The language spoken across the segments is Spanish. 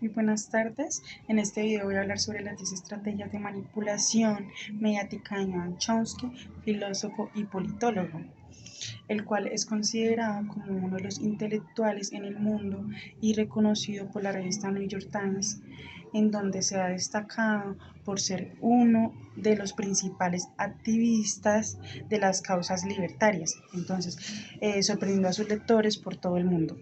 Muy buenas tardes. En este video voy a hablar sobre las 10 estrategias de manipulación mediática de Noam Chomsky, filósofo y politólogo, el cual es considerado como uno de los intelectuales en el mundo y reconocido por la revista New York Times, en donde se ha destacado por ser uno de los principales activistas de las causas libertarias. Entonces, sorprendiendo a sus lectores por todo el mundo.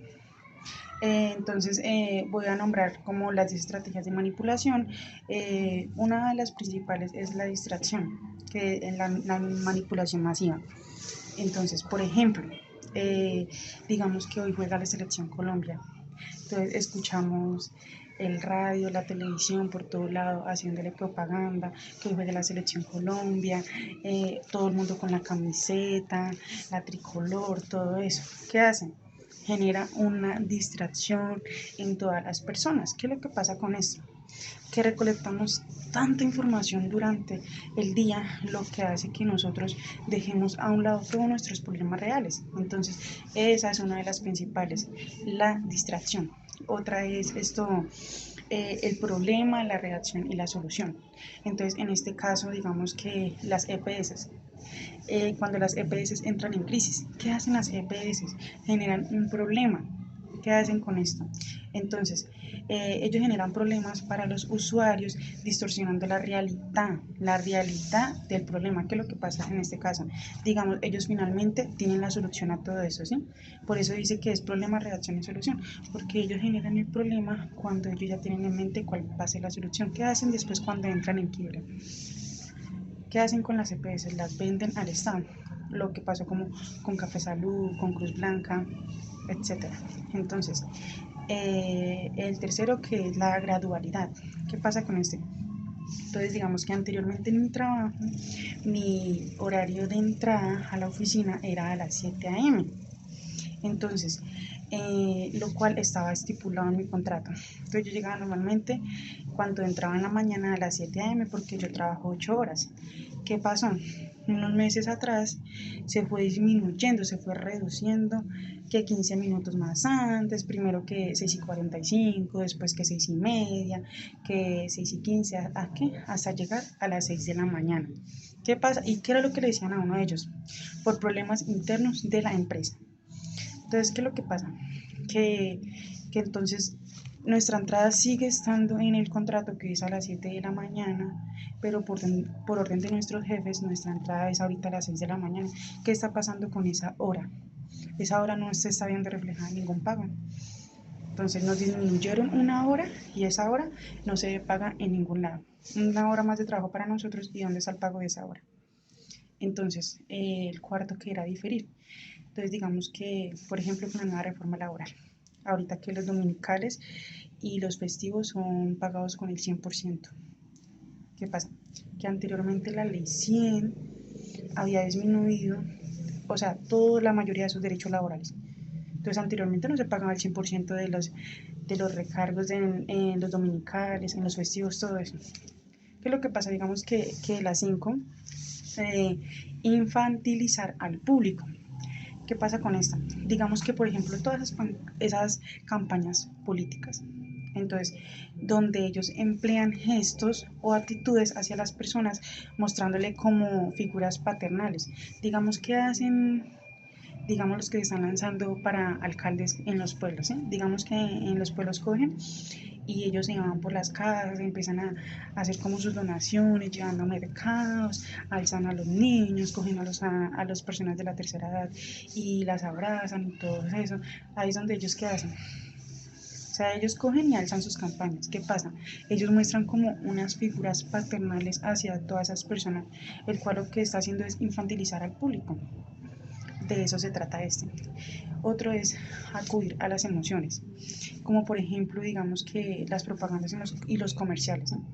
Voy a nombrar como las 10 estrategias de manipulación. Una de las principales es la distracción, que es la manipulación masiva. Entonces, por ejemplo, digamos que hoy juega la selección Colombia. Entonces escuchamos el radio, la televisión por todo lado haciéndole propaganda, que hoy juega la selección Colombia, todo el mundo con la camiseta, la tricolor, todo eso. ¿Qué hacen? Genera una distracción en todas las personas. ¿Qué es lo que pasa con esto? Que recolectamos tanta información durante el día, lo que hace que nosotros dejemos a un lado todos nuestros problemas reales. Entonces, esa es una de las principales, la distracción. Otra es esto, el problema, la reacción y la solución. Entonces, en este caso, digamos que las EPS, cuando las EPS entran en crisis, ¿qué hacen las EPS? Generan un problema. ¿Qué hacen con esto? Entonces, ellos generan problemas para los usuarios, distorsionando la realidad del problema. ¿Qué es lo que pasa en este caso? Digamos, ellos finalmente tienen la solución a todo eso, ¿sí? Por eso dice que es problema, reacción y solución, porque ellos generan el problema cuando ellos ya tienen en mente cuál va a ser la solución. ¿Qué hacen después cuando entran en quiebra? ¿Qué hacen con las EPS? Las venden al Estado. Lo que pasó como con Café Salud, con Cruz Blanca, etcétera. Entonces, el tercero que es la gradualidad. ¿Qué pasa con este? Entonces, digamos que anteriormente en mi trabajo, mi horario de entrada a la oficina era a las 7 a.m. Entonces, lo cual estaba estipulado en mi contrato. Entonces, yo llegaba normalmente cuando entraba en la mañana a las 7 a.m. porque yo trabajo 8 horas. ¿Qué pasó? Unos meses atrás se fue disminuyendo, se fue reduciendo, que 15 minutos más antes, primero que 6:45, después que 6:30, que 6:15, ¿a qué? Hasta llegar a las 6 de la mañana. ¿Qué pasa? ¿Y qué era lo que le decían a uno de ellos? Por problemas internos de la empresa. Entonces, ¿qué es lo que pasa? Que, que entonces nuestra entrada sigue estando en el contrato que es a las 7 de la mañana, pero por orden de nuestros jefes, nuestra entrada es ahorita a las 6 de la mañana. ¿Qué está pasando con esa hora? Esa hora no se está viendo reflejada en ningún pago. Entonces nos disminuyeron una hora y esa hora no se paga en ningún lado. Una hora más de trabajo para nosotros y dónde está el pago de esa hora. Entonces, el cuarto que era diferir. Entonces, digamos que, por ejemplo, con la nueva reforma laboral, ahorita que los dominicales y los festivos son pagados con el 100%. ¿Qué pasa? Que anteriormente la ley 100 había disminuido, o sea, toda la mayoría de sus derechos laborales. Entonces, anteriormente no se pagaba el 100% de los recargos en los dominicales, en los festivos, todo eso. ¿Qué es lo que pasa? Digamos que la 5, infantilizar al público. ¿Qué pasa con esta? Digamos que, por ejemplo, todas esas campañas políticas, entonces, donde ellos emplean gestos o actitudes hacia las personas, mostrándole como figuras paternales. Digamos que hacen, digamos los que se están lanzando para alcaldes en los pueblos, ¿sí? Digamos que en los pueblos cogen y ellos se van por las casas, empiezan a hacer como sus donaciones, llevando a mercados, alzan a los niños, cogen a las personas de la tercera edad y las abrazan y todo eso. Ahí es donde ellos qué hacen. O sea, ellos cogen y alzan sus campañas. ¿Qué pasa? Ellos muestran como unas figuras paternales hacia todas esas personas, el cual lo que está haciendo es infantilizar al público. De eso se trata este. Otro es acudir a las emociones, como por ejemplo, digamos que las propagandas y los comerciales, ¿no?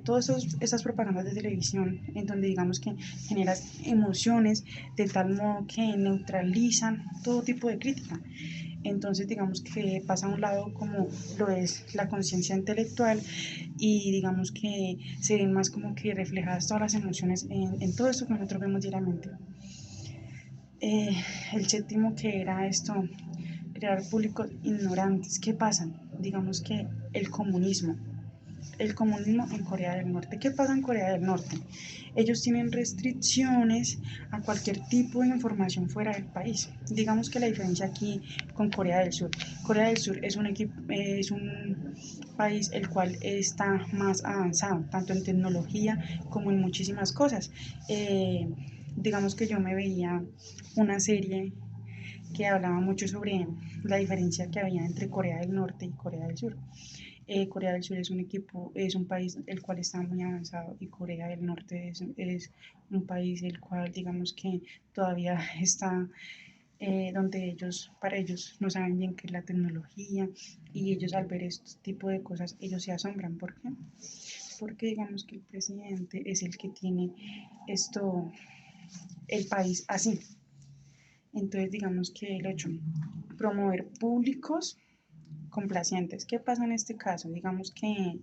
Todas esas propagandas de televisión en donde digamos que generan emociones de tal modo que neutralizan todo tipo de crítica. Entonces digamos que pasa a un lado como lo es la conciencia intelectual y digamos que se ven más como que reflejadas todas las emociones en todo esto que nosotros vemos diariamente. El séptimo que era esto, crear públicos ignorantes. ¿Qué pasa? digamos que el comunismo en Corea del Norte. ¿Qué pasa en Corea del Norte? Ellos tienen restricciones a cualquier tipo de información fuera del país. Digamos que la diferencia aquí con Corea del Sur. Corea del Sur es un país el cual está más avanzado, tanto en tecnología como en muchísimas cosas. Digamos que yo me veía una serie que hablaba mucho sobre la diferencia que había entre Corea del Norte y Corea del Sur. Corea del Sur es un país el cual está muy avanzado y Corea del Norte es un país el cual digamos que todavía está donde para ellos no saben bien qué es la tecnología y ellos al ver este tipo de cosas, ellos se asombran. ¿Por qué? Porque digamos que el presidente es el que tiene esto, el país así. Entonces digamos que el hecho promover públicos complacientes. ¿Qué pasa en este caso? Digamos que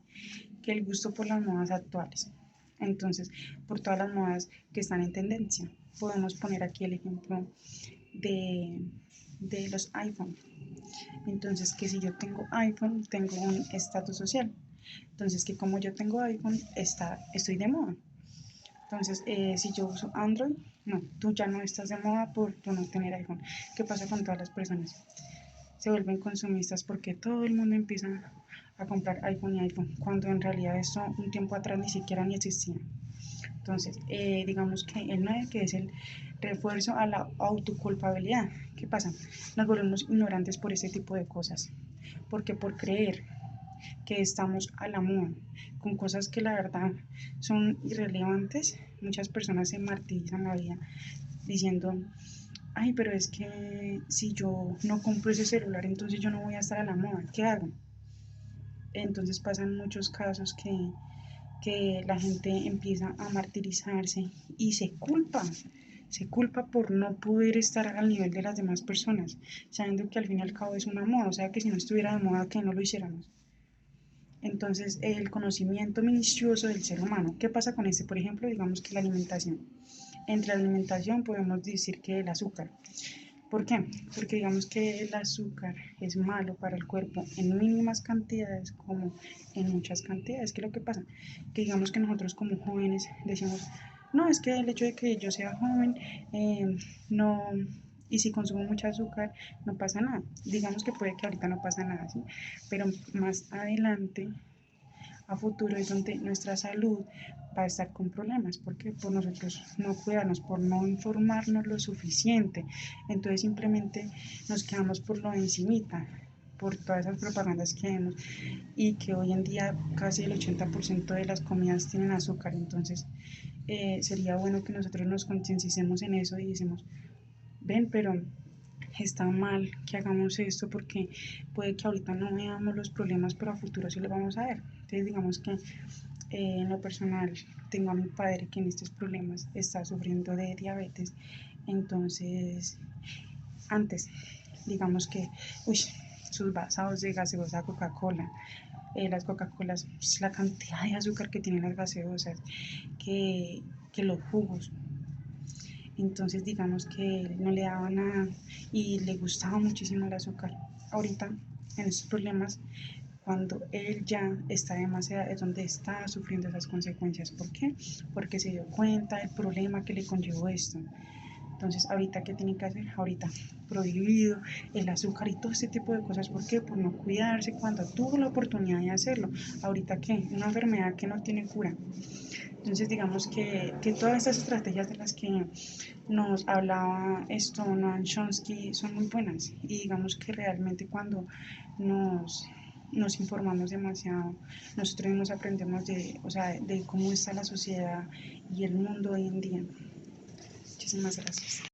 el gusto por las modas actuales. Entonces, por todas las modas que están en tendencia. Podemos poner aquí el ejemplo de, de los iPhone. Entonces, que si yo tengo iPhone, tengo un estatus social. Entonces, que como yo tengo iPhone, estoy de moda. Entonces, si yo uso Android, no, tú ya no estás de moda por tú no tener iPhone. ¿Qué pasa con todas las personas? Se vuelven consumistas porque todo el mundo empieza a comprar iPhone y iPhone, cuando en realidad esto un tiempo atrás ni siquiera ni existía. Entonces, digamos que el 9, que es el refuerzo a la autoculpabilidad. ¿Qué pasa? Nos volvemos ignorantes por ese tipo de cosas, porque por creer que estamos a la moda con cosas que la verdad son irrelevantes, muchas personas se martirizan la vida diciendo, ay, pero es que si yo no compro ese celular, entonces yo no voy a estar a la moda, ¿qué hago? Entonces pasan muchos casos que la gente empieza a martirizarse y se culpa por no poder estar al nivel de las demás personas, sabiendo que al fin y al cabo es una moda, o sea que si no estuviera de moda, que no lo hiciéramos. Entonces, el conocimiento minucioso del ser humano. ¿Qué pasa con este? Por ejemplo, digamos que la alimentación. Entre la alimentación podemos decir que el azúcar. ¿Por qué? Porque digamos que el azúcar es malo para el cuerpo en mínimas cantidades como en muchas cantidades. ¿Qué es lo que pasa? Que digamos que nosotros como jóvenes decimos, no, es que el hecho de que yo sea joven, no, y si consumo mucho azúcar, no pasa nada. Digamos que puede que ahorita no pasa nada, ¿sí? Pero más adelante a futuro es donde nuestra salud va a estar con problemas, porque por nosotros no cuidarnos, por no informarnos lo suficiente, entonces simplemente nos quedamos por lo encimita, por todas esas propagandas que vemos y que hoy en día casi el 80% de las comidas tienen azúcar, entonces sería bueno que nosotros nos concienciemos en eso y decimos, ven, pero está mal que hagamos esto porque puede que ahorita no veamos los problemas, pero a futuro sí los vamos a ver. Entonces, digamos que en lo personal tengo a mi padre que en estos problemas está sufriendo de diabetes. Entonces, antes, digamos que, uy, sus vasados de gaseosa Coca-Cola, las Coca-Colas, pues, la cantidad de azúcar que tienen las gaseosas, que los jugos, entonces digamos que no le daba nada y le gustaba muchísimo el azúcar. Ahorita en estos problemas, cuando él ya está demasiado, es donde está sufriendo esas consecuencias. ¿Por qué? Porque se dio cuenta del problema que le conllevó esto. Entonces, ahorita, ¿qué tiene que hacer? Ahorita, prohibido el azúcar y todo este tipo de cosas. ¿Por qué? Por no cuidarse cuando tuvo la oportunidad de hacerlo. Ahorita, ¿qué? Una enfermedad que no tiene cura. Entonces, digamos que todas estas estrategias de las que nos hablaba esto Noam Chomsky son muy buenas y digamos que realmente cuando nos informamos demasiado, nosotros mismos aprendemos de, o sea, de cómo está la sociedad y el mundo hoy en día. Muchísimas gracias.